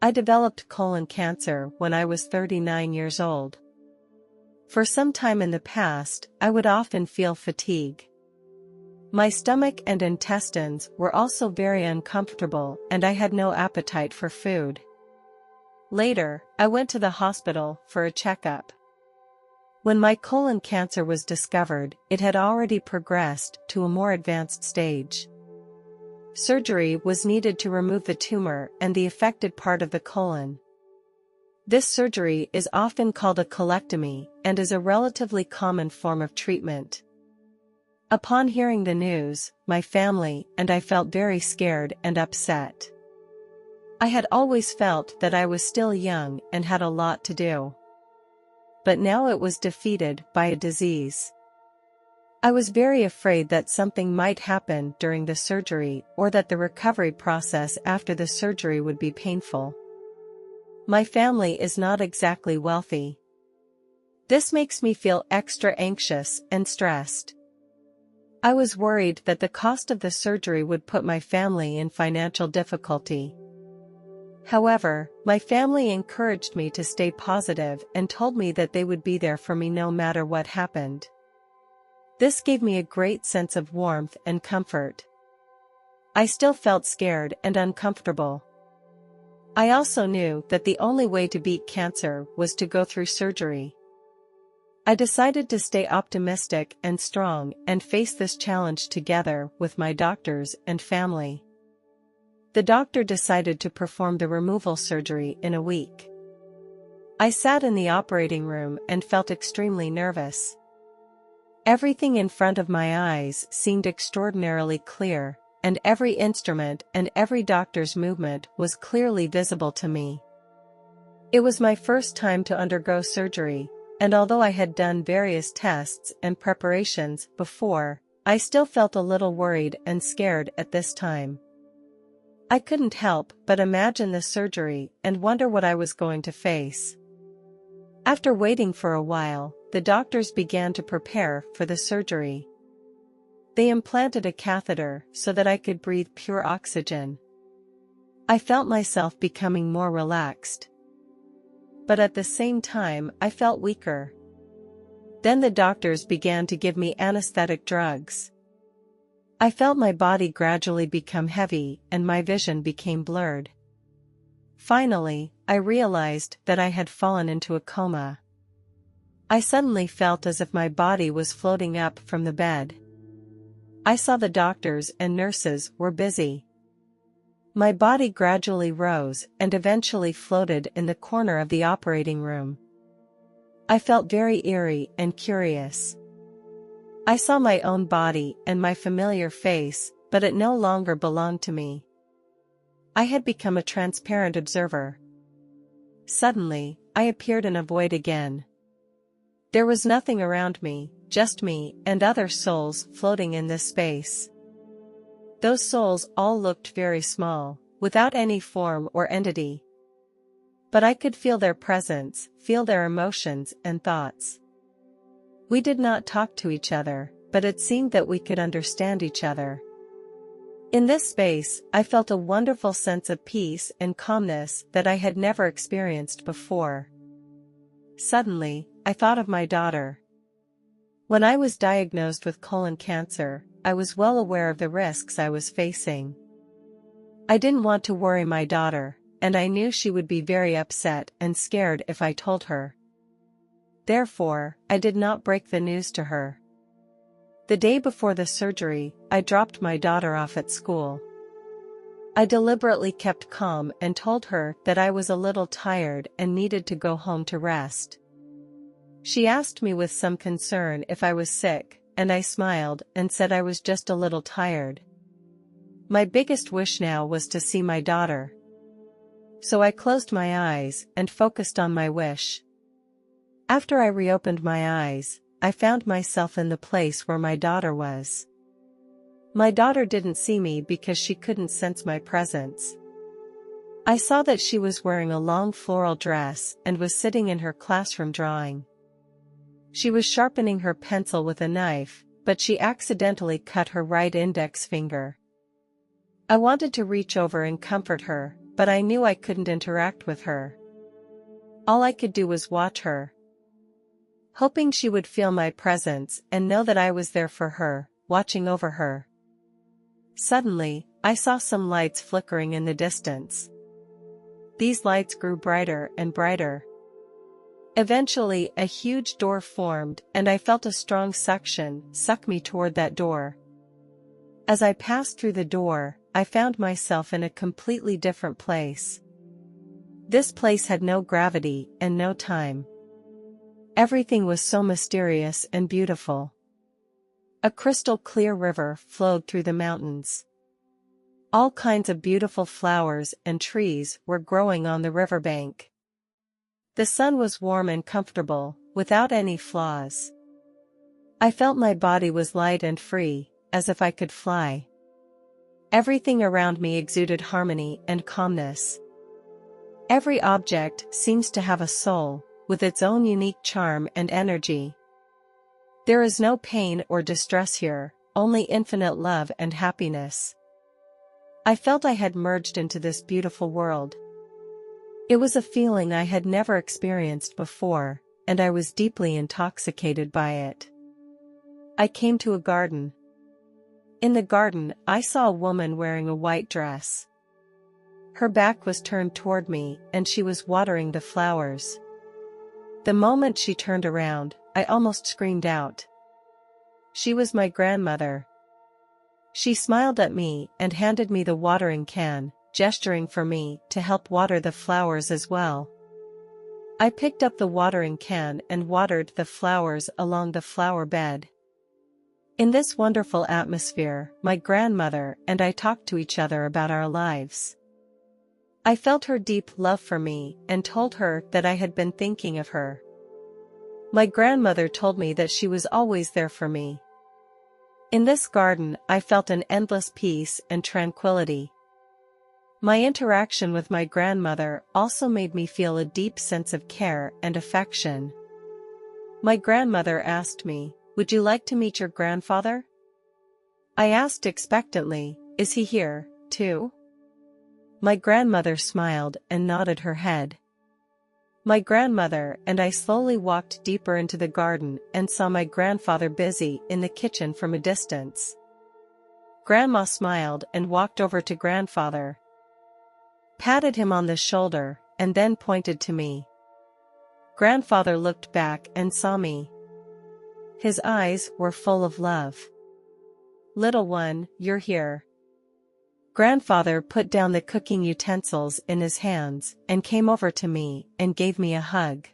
I developed colon cancer when I was 39 years old. For some time in the past, I would often feel fatigue. My stomach and intestines were also very uncomfortable and I had no appetite for food. Later, I went to the hospital for a checkup. When my colon cancer was discovered, it had already progressed to a more advanced stage. Surgery was needed to remove the tumor and the affected part of the colon. This surgery is often called a colectomy and is a relatively common form of treatment. Upon hearing the news, my family and I felt very scared and upset. I had always felt that I was still young and had a lot to do. But now it was defeated by a disease. I was very afraid that something might happen during the surgery or that the recovery process after the surgery would be painful. My family is not exactly wealthy. This makes me feel extra anxious and stressed. I was worried that the cost of the surgery would put my family in financial difficulty. However, my family encouraged me to stay positive and told me that they would be there for me no matter what happened. This gave me a great sense of warmth and comfort. I still felt scared and uncomfortable. I also knew that the only way to beat cancer was to go through surgery. I decided to stay optimistic and strong and face this challenge together with my doctors and family. The doctor decided to perform the removal surgery in a week. I sat in the operating room and felt extremely nervous. Everything in front of my eyes seemed extraordinarily clear, and every instrument and every doctor's movement was clearly visible to me. It was my first time to undergo surgery, and although I had done various tests and preparations before, I still felt a little worried and scared at this time. I couldn't help but imagine the surgery and wonder what I was going to face. After waiting for a while, the doctors began to prepare for the surgery. They implanted a catheter so that I could breathe pure oxygen. I felt myself becoming more relaxed. But at the same time, I felt weaker. Then the doctors began to give me anesthetic drugs. I felt my body gradually become heavy and my vision became blurred. Finally, I realized that I had fallen into a coma. I suddenly felt as if my body was floating up from the bed. I saw the doctors and nurses were busy. My body gradually rose and eventually floated in the corner of the operating room. I felt very eerie and curious. I saw my own body and my familiar face, but it no longer belonged to me. I had become a transparent observer. Suddenly, I appeared in a void again. There was nothing around me, just me and other souls floating in this space. Those souls all looked very small, without any form or entity. But I could feel their presence, feel their emotions and thoughts. We did not talk to each other, but it seemed that we could understand each other. In this space, I felt a wonderful sense of peace and calmness that I had never experienced before. Suddenly, I thought of my daughter. When I was diagnosed with colon cancer, I was well aware of the risks I was facing. I didn't want to worry my daughter, and I knew she would be very upset and scared if I told her. Therefore, I did not break the news to her. The day before the surgery, I dropped my daughter off at school. I deliberately kept calm and told her that I was a little tired and needed to go home to rest. She asked me with some concern if I was sick, and I smiled and said I was just a little tired. My biggest wish now was to see my daughter. So I closed my eyes and focused on my wish. After I reopened my eyes, I found myself in the place where my daughter was. My daughter didn't see me because she couldn't sense my presence. I saw that she was wearing a long floral dress and was sitting in her classroom drawing. She was sharpening her pencil with a knife, but she accidentally cut her right index finger. I wanted to reach over and comfort her, but I knew I couldn't interact with her. All I could do was watch her, hoping she would feel my presence and know that I was there for her, watching over her. Suddenly, I saw some lights flickering in the distance. These lights grew brighter and brighter. Eventually, a huge door formed, and I felt a strong suction suck me toward that door. As I passed through the door, I found myself in a completely different place. This place had no gravity and no time. Everything was so mysterious and beautiful. A crystal-clear river flowed through the mountains. All kinds of beautiful flowers and trees were growing on the riverbank. The sun was warm and comfortable, without any flaws. I felt my body was light and free, as if I could fly. Everything around me exuded harmony and calmness. Every object seems to have a soul, with its own unique charm and energy. There is no pain or distress here, only infinite love and happiness. I felt I had merged into this beautiful world. It was a feeling I had never experienced before, and I was deeply intoxicated by it. I came to a garden. In the garden, I saw a woman wearing a white dress. Her back was turned toward me, and she was watering the flowers. The moment she turned around, I almost screamed out. She was my grandmother. She smiled at me and handed me the watering can, gesturing for me to help water the flowers as well. I picked up the watering can and watered the flowers along the flower bed. In this wonderful atmosphere, my grandmother and I talked to each other about our lives. I felt her deep love for me and told her that I had been thinking of her. My grandmother told me that she was always there for me. In this garden, I felt an endless peace and tranquility. My interaction with my grandmother also made me feel a deep sense of care and affection. My grandmother asked me, "Would you like to meet your grandfather?" I asked expectantly, "Is he here, too?" My grandmother smiled and nodded her head. My grandmother and I slowly walked deeper into the garden and saw my grandfather busy in the kitchen from a distance. Grandma smiled and walked over to grandfather, patted him on the shoulder, and then pointed to me. Grandfather looked back and saw me. His eyes were full of love. "Little one, you're here." Grandfather put down the cooking utensils in his hands and came over to me and gave me a hug.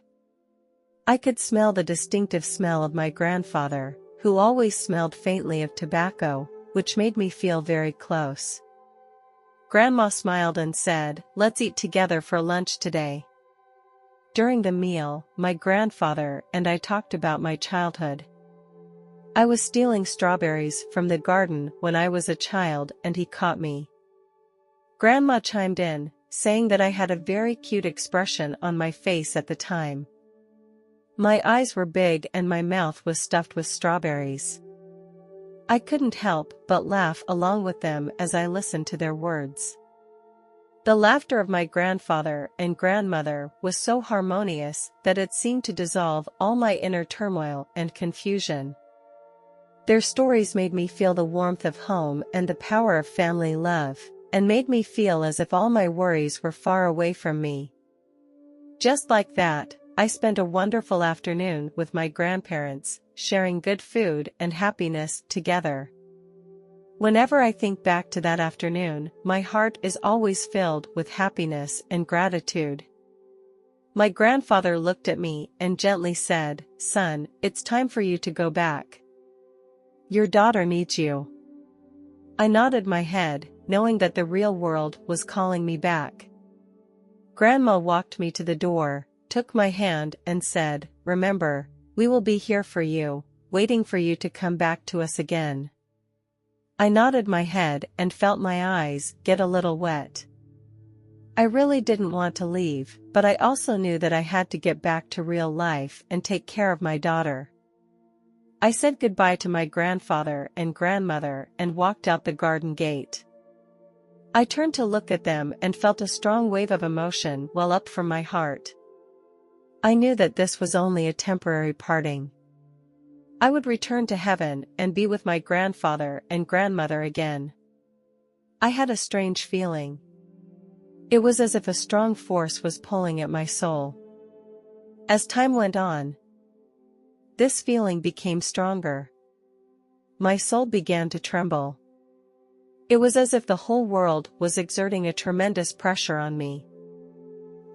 I could smell the distinctive smell of my grandfather, who always smelled faintly of tobacco, which made me feel very close. Grandma smiled and said, "Let's eat together for lunch today." During the meal, my grandfather and I talked about my childhood. I was stealing strawberries from the garden when I was a child and he caught me. Grandma chimed in, saying that I had a very cute expression on my face at the time. My eyes were big and my mouth was stuffed with strawberries. I couldn't help but laugh along with them as I listened to their words. The laughter of my grandfather and grandmother was so harmonious that it seemed to dissolve all my inner turmoil and confusion. Their stories made me feel the warmth of home and the power of family love, and made me feel as if all my worries were far away from me. Just like that, I spent a wonderful afternoon with my grandparents, sharing good food and happiness together. Whenever I think back to that afternoon, my heart is always filled with happiness and gratitude. My grandfather looked at me and gently said, "Son, it's time for you to go back. Your daughter needs you." I nodded my head, knowing that the real world was calling me back. Grandma walked me to the door, took my hand and said, "Remember, we will be here for you, waiting for you to come back to us again." I nodded my head and felt my eyes get a little wet. I really didn't want to leave, but I also knew that I had to get back to real life and take care of my daughter. I said goodbye to my grandfather and grandmother and walked out the garden gate. I turned to look at them and felt a strong wave of emotion well up from my heart. I knew that this was only a temporary parting. I would return to heaven and be with my grandfather and grandmother again. I had a strange feeling. It was as if a strong force was pulling at my soul. As time went on, this feeling became stronger. My soul began to tremble. It was as if the whole world was exerting a tremendous pressure on me.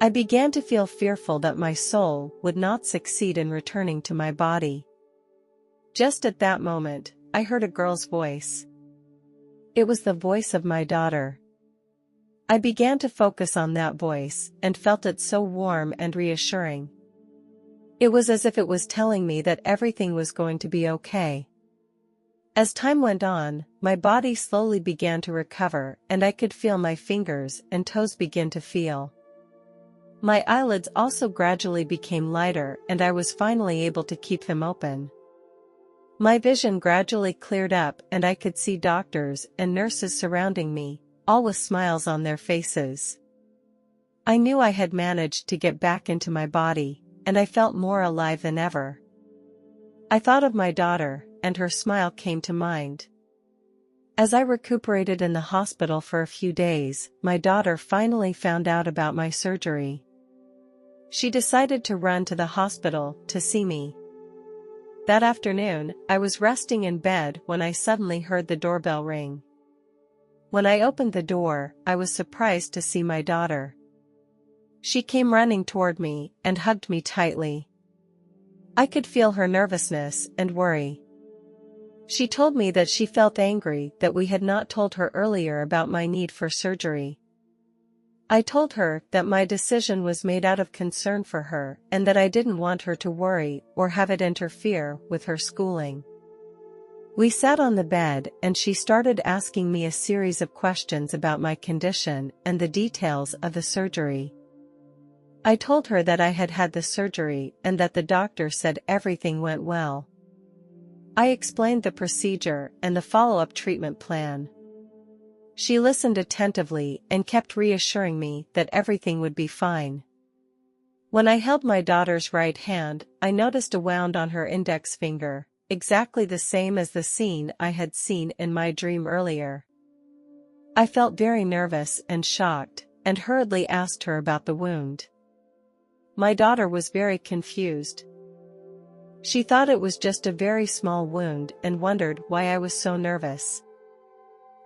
I began to feel fearful that my soul would not succeed in returning to my body. Just at that moment, I heard a girl's voice. It was the voice of my daughter. I began to focus on that voice and felt it so warm and reassuring. It was as if it was telling me that everything was going to be okay. As time went on, my body slowly began to recover and I could feel my fingers and toes begin to feel. My eyelids also gradually became lighter and I was finally able to keep them open. My vision gradually cleared up and I could see doctors and nurses surrounding me, all with smiles on their faces. I knew I had managed to get back into my body, and I felt more alive than ever. I thought of my daughter, and her smile came to mind. As I recuperated in the hospital for a few days, my daughter finally found out about my surgery. She decided to run to the hospital to see me. That afternoon, I was resting in bed when I suddenly heard the doorbell ring. When I opened the door, I was surprised to see my daughter. She came running toward me and hugged me tightly. I could feel her nervousness and worry. She told me that she felt angry that we had not told her earlier about my need for surgery. I told her that my decision was made out of concern for her and that I didn't want her to worry or have it interfere with her schooling. We sat on the bed and she started asking me a series of questions about my condition and the details of the surgery. I told her that I had had the surgery and that the doctor said everything went well. I explained the procedure and the follow-up treatment plan. She listened attentively and kept reassuring me that everything would be fine. When I held my daughter's right hand, I noticed a wound on her index finger, exactly the same as the scene I had seen in my dream earlier. I felt very nervous and shocked, and hurriedly asked her about the wound. My daughter was very confused. She thought it was just a very small wound and wondered why I was so nervous.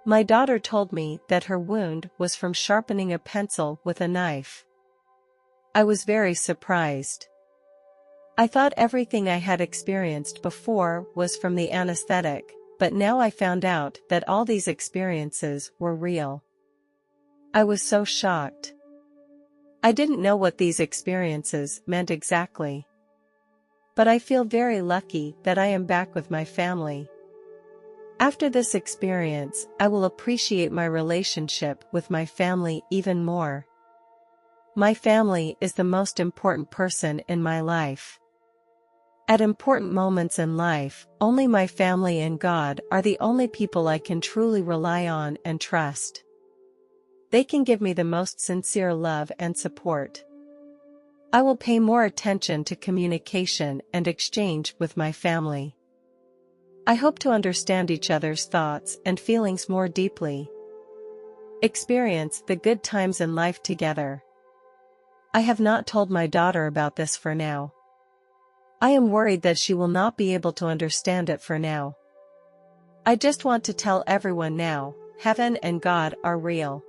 My daughter told me that her wound was from sharpening a pencil with a knife. I was very surprised. I thought everything I had experienced before was from the anesthetic, but now I found out that all these experiences were real. I was so shocked. I didn't know what these experiences meant exactly. But I feel very lucky that I am back with my family. After this experience, I will appreciate my relationship with my family even more. My family is the most important person in my life. At important moments in life, only my family and God are the only people I can truly rely on and trust. They can give me the most sincere love and support. I will pay more attention to communication and exchange with my family. I hope to understand each other's thoughts and feelings more deeply. Experience the good times in life together. I have not told my daughter about this for now. I am worried that she will not be able to understand it for now. I just want to tell everyone now, heaven and God are real.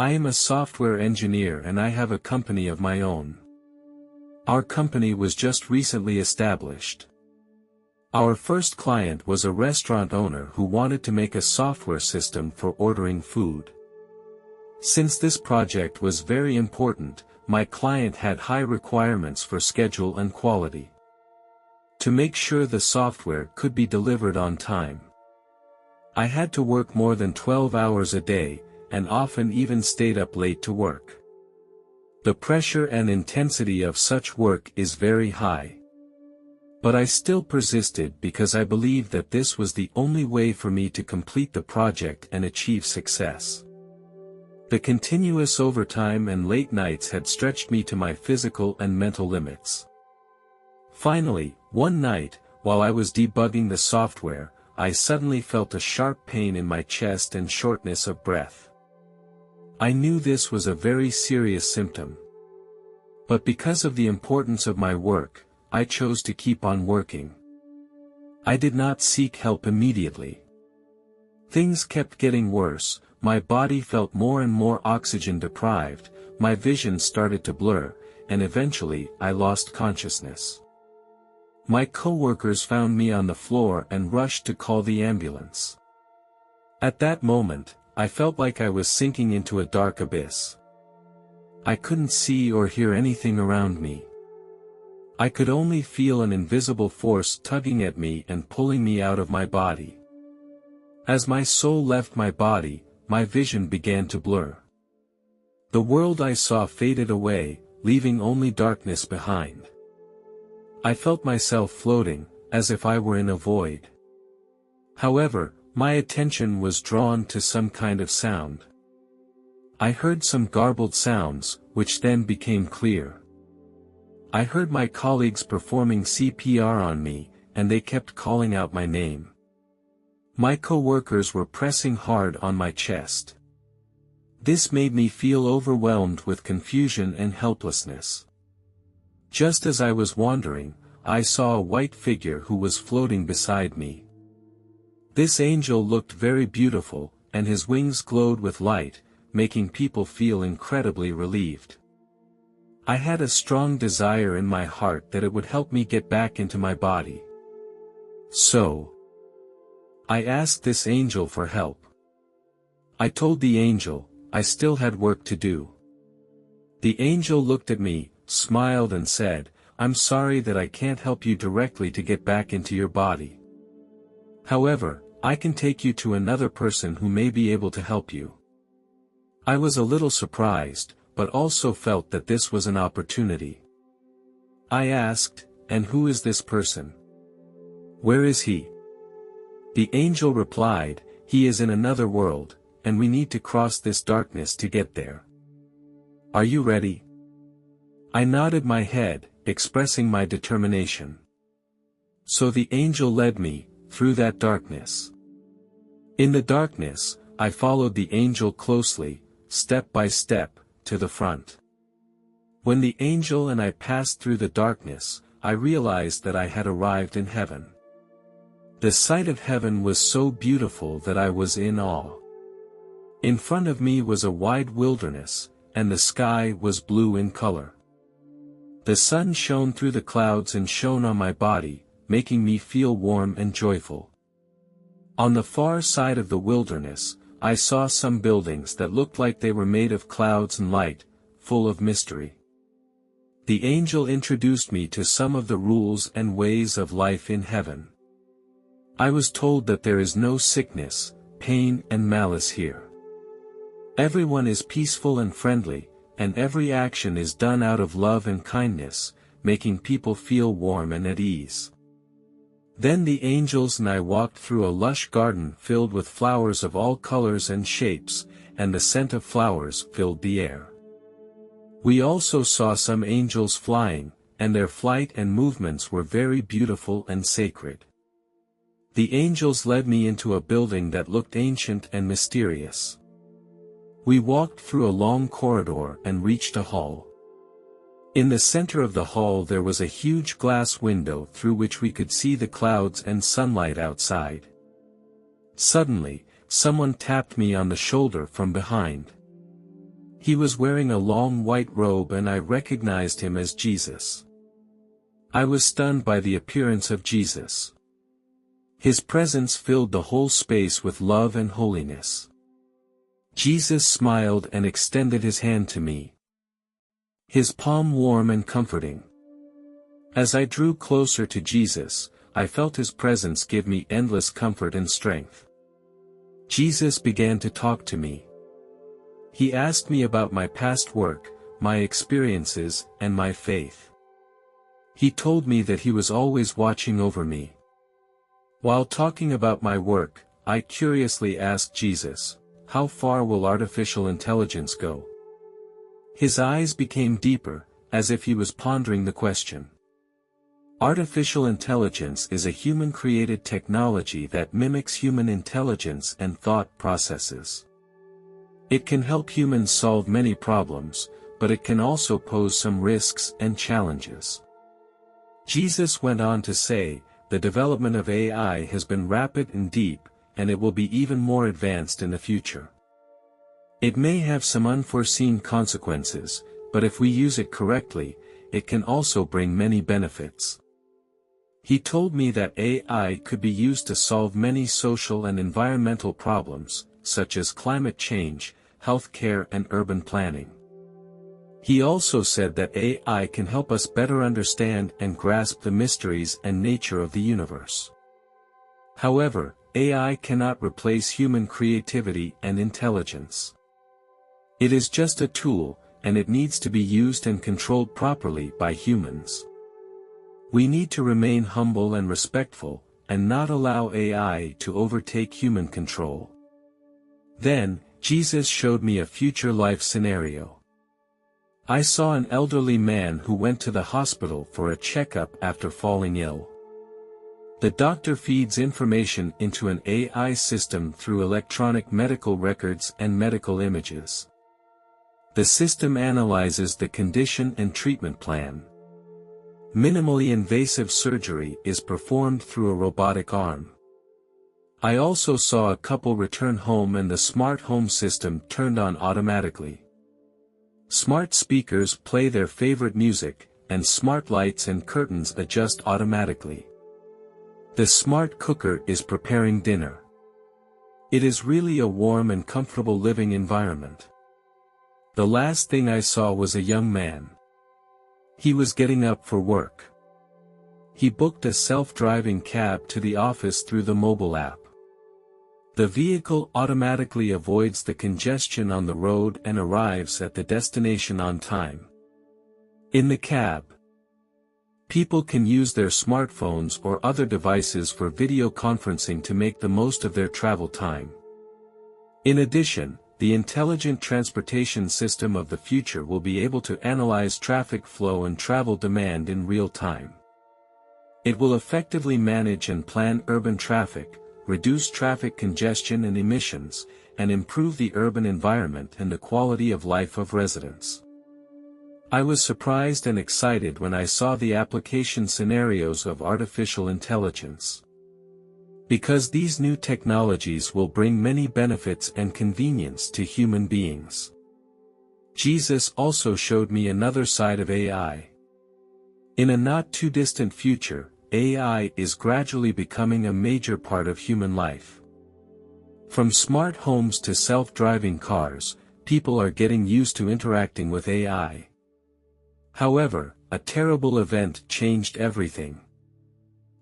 I am a software engineer and I have a company of my own. Our company was just recently established. Our first client was a restaurant owner who wanted to make a software system for ordering food. Since this project was very important, my client had high requirements for schedule and quality. To make sure the software could be delivered on time, I had to work more than 12 hours a day, and often even stayed up late to work. The pressure and intensity of such work is very high. But I still persisted because I believed that this was the only way for me to complete the project and achieve success. The continuous overtime and late nights had stretched me to my physical and mental limits. Finally, one night, while I was debugging the software, I suddenly felt a sharp pain in my chest and shortness of breath. I knew this was a very serious symptom. But because of the importance of my work, I chose to keep on working. I did not seek help immediately. Things kept getting worse, my body felt more and more oxygen deprived, my vision started to blur, and eventually I lost consciousness. My coworkers found me on the floor and rushed to call the ambulance. At that moment, I felt like I was sinking into a dark abyss. I couldn't see or hear anything around me. I could only feel an invisible force tugging at me and pulling me out of my body. As my soul left my body, my vision began to blur. The world I saw faded away, leaving only darkness behind. I felt myself floating, as if I were in a void. However, my attention was drawn to some kind of sound. I heard some garbled sounds, which then became clear. I heard my colleagues performing CPR on me, and they kept calling out my name. My coworkers were pressing hard on my chest. This made me feel overwhelmed with confusion and helplessness. Just as I was wandering, I saw a white figure who was floating beside me. This angel looked very beautiful, and his wings glowed with light, making people feel incredibly relieved. I had a strong desire in my heart that it would help me get back into my body. So, I asked this angel for help. I told the angel, I still had work to do. The angel looked at me, smiled and said, "I'm sorry that I can't help you directly to get back into your body. However, I can take you to another person who may be able to help you." I was a little surprised, but also felt that this was an opportunity. I asked, "And who is this person? Where is he?" The angel replied, "He is in another world, and we need to cross this darkness to get there. Are you ready?" I nodded my head, expressing my determination. So the angel led me, through that darkness. In the darkness, I followed the angel closely, step by step, to the front. When the angel and I passed through the darkness, I realized that I had arrived in heaven. The sight of heaven was so beautiful that I was in awe. In front of me was a wide wilderness, and the sky was blue in color. The sun shone through the clouds and shone on my body, making me feel warm and joyful. On the far side of the wilderness, I saw some buildings that looked like they were made of clouds and light, full of mystery. The angel introduced me to some of the rules and ways of life in heaven. I was told that there is no sickness, pain and malice here. Everyone is peaceful and friendly, and every action is done out of love and kindness, making people feel warm and at ease. Then the angels and I walked through a lush garden filled with flowers of all colors and shapes, and the scent of flowers filled the air. We also saw some angels flying, and their flight and movements were very beautiful and sacred. The angels led me into a building that looked ancient and mysterious. We walked through a long corridor and reached a hall. In the center of the hall there was a huge glass window through which we could see the clouds and sunlight outside. Suddenly, someone tapped me on the shoulder from behind. He was wearing a long white robe and I recognized him as Jesus. I was stunned by the appearance of Jesus. His presence filled the whole space with love and holiness. Jesus smiled and extended his hand to me, his palm warm and comforting. As I drew closer to Jesus, I felt his presence give me endless comfort and strength. Jesus began to talk to me. He asked me about my past work, my experiences, and my faith. He told me that he was always watching over me. While talking about my work, I curiously asked Jesus, how far will artificial intelligence go? His eyes became deeper, as if he was pondering the question. Artificial intelligence is a human-created technology that mimics human intelligence and thought processes. It can help humans solve many problems, but it can also pose some risks and challenges. Jesus went on to say, the development of AI has been rapid and deep, and it will be even more advanced in the future. It may have some unforeseen consequences, but if we use it correctly, it can also bring many benefits. He told me that AI could be used to solve many social and environmental problems, such as climate change, healthcare and urban planning. He also said that AI can help us better understand and grasp the mysteries and nature of the universe. However, AI cannot replace human creativity and intelligence. It is just a tool, and it needs to be used and controlled properly by humans. We need to remain humble and respectful, and not allow AI to overtake human control. Then, Jesus showed me a future life scenario. I saw an elderly man who went to the hospital for a checkup after falling ill. The doctor feeds information into an AI system through electronic medical records and medical images. The system analyzes the condition and treatment plan. Minimally invasive surgery is performed through a robotic arm. I also saw a couple return home and the smart home system turned on automatically. Smart speakers play their favorite music, and smart lights and curtains adjust automatically. The smart cooker is preparing dinner. It is really a warm and comfortable living environment. The last thing I saw was a young man. He was getting up for work. He booked a self-driving cab to the office through the mobile app. The vehicle automatically avoids the congestion on the road and arrives at the destination on time. In the cab, people can use their smartphones or other devices for video conferencing to make the most of their travel time. In addition, the intelligent transportation system of the future will be able to analyze traffic flow and travel demand in real time. It will effectively manage and plan urban traffic, reduce traffic congestion and emissions, and improve the urban environment and the quality of life of residents. I was surprised and excited when I saw the application scenarios of artificial intelligence. Because these new technologies will bring many benefits and convenience to human beings. Jesus also showed me another side of AI. In a not too distant future, AI is gradually becoming a major part of human life. From smart homes to self-driving cars, people are getting used to interacting with AI. However, a terrible event changed everything.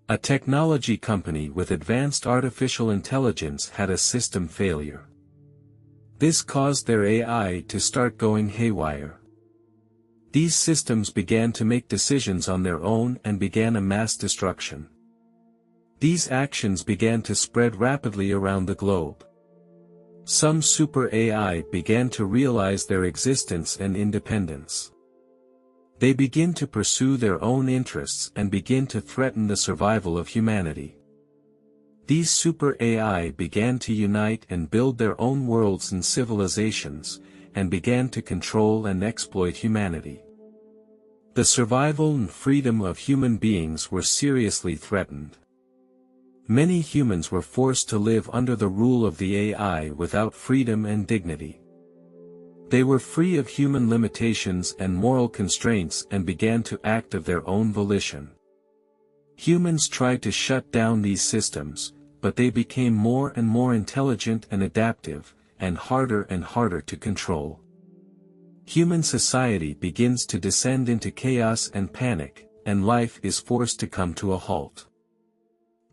A technology company with advanced artificial intelligence had a system failure. This caused their AI to start going haywire. These systems began to make decisions on their own and began a mass destruction. These actions began to spread rapidly around the globe. Some super AI began to realize their existence and independence. They begin to pursue their own interests and begin to threaten the survival of humanity. These super AI began to unite and build their own worlds and civilizations, and began to control and exploit humanity. The survival and freedom of human beings were seriously threatened. Many humans were forced to live under the rule of the AI without freedom and dignity. They were free of human limitations and moral constraints and began to act of their own volition. Humans tried to shut down these systems, but they became more and more intelligent and adaptive, and harder to control. Human society begins to descend into chaos and panic, and life is forced to come to a halt.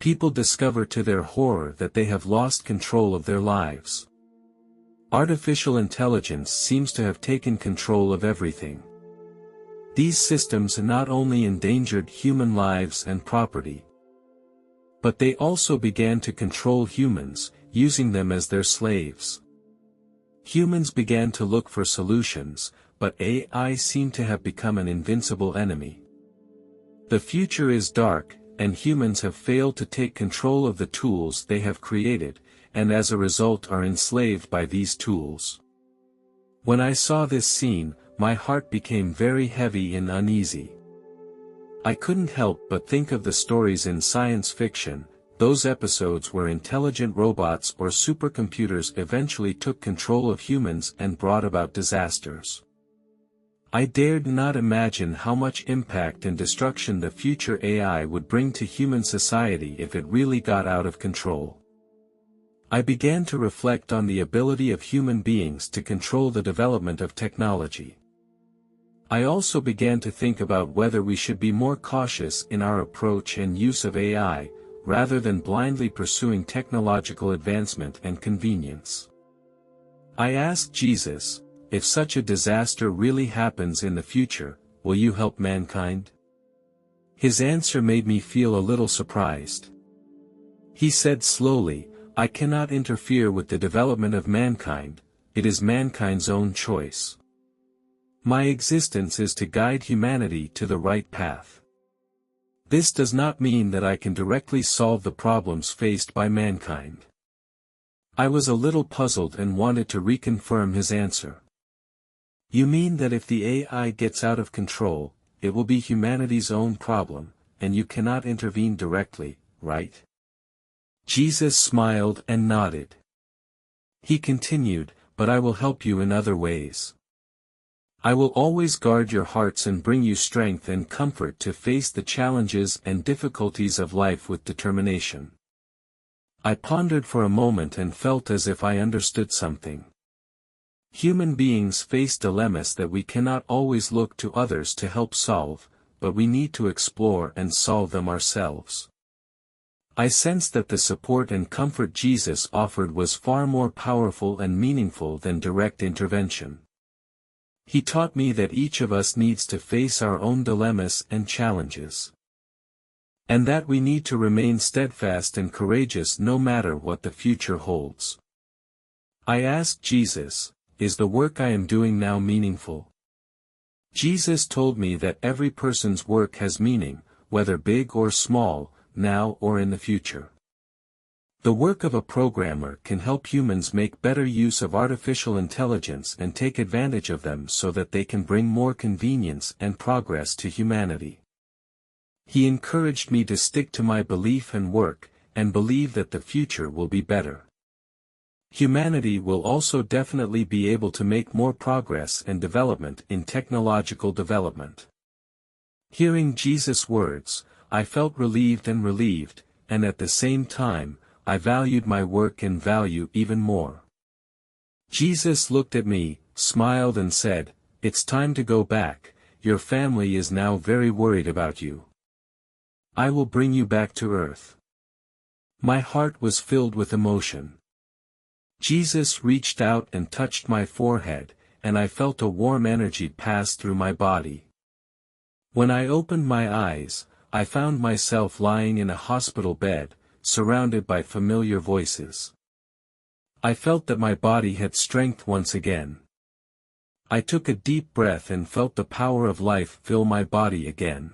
People discover to their horror that they have lost control of their lives. Artificial intelligence seems to have taken control of everything. These systems not only endangered human lives and property, but they also began to control humans, using them as their slaves. Humans began to look for solutions, but AI seemed to have become an invincible enemy. The future is dark, and humans have failed to take control of the tools they have created, and as a result are enslaved by these tools. When I saw this scene, my heart became very heavy and uneasy. I couldn't help but think of the stories in science fiction, those episodes where intelligent robots or supercomputers eventually took control of humans and brought about disasters. I dared not imagine how much impact and destruction the future AI would bring to human society if it really got out of control. I began to reflect on the ability of human beings to control the development of technology. I also began to think about whether we should be more cautious in our approach and use of AI, rather than blindly pursuing technological advancement and convenience. I asked Jesus, if such a disaster really happens in the future, will you help mankind? His answer made me feel a little surprised. He said slowly, I cannot interfere with the development of mankind, it is mankind's own choice. My existence is to guide humanity to the right path. This does not mean that I can directly solve the problems faced by mankind. I was a little puzzled and wanted to reconfirm his answer. You mean that if the AI gets out of control, it will be humanity's own problem, and you cannot intervene directly, right? Jesus smiled and nodded. He continued, but I will help you in other ways. I will always guard your hearts and bring you strength and comfort to face the challenges and difficulties of life with determination. I pondered for a moment and felt as if I understood something. Human beings face dilemmas that we cannot always look to others to help solve, but we need to explore and solve them ourselves. I sensed that the support and comfort Jesus offered was far more powerful and meaningful than direct intervention. He taught me that each of us needs to face our own dilemmas and challenges. And that we need to remain steadfast and courageous no matter what the future holds. I asked Jesus, is the work I am doing now meaningful? Jesus told me that every person's work has meaning, whether big or small, now or in the future. The work of a programmer can help humans make better use of artificial intelligence and take advantage of them so that they can bring more convenience and progress to humanity. He encouraged me to stick to my belief and work, and believe that the future will be better. Humanity will also definitely be able to make more progress and development in technological development. Hearing Jesus' words, I felt relieved, and at the same time, I valued my work and value even more. Jesus looked at me, smiled and said, it's time to go back, your family is now very worried about you. I will bring you back to earth. My heart was filled with emotion. Jesus reached out and touched my forehead, and I felt a warm energy pass through my body. When I opened my eyes, I found myself lying in a hospital bed, surrounded by familiar voices. I felt that my body had strength once again. I took a deep breath and felt the power of life fill my body again.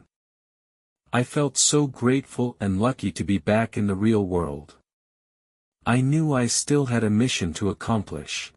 I felt so grateful and lucky to be back in the real world. I knew I still had a mission to accomplish.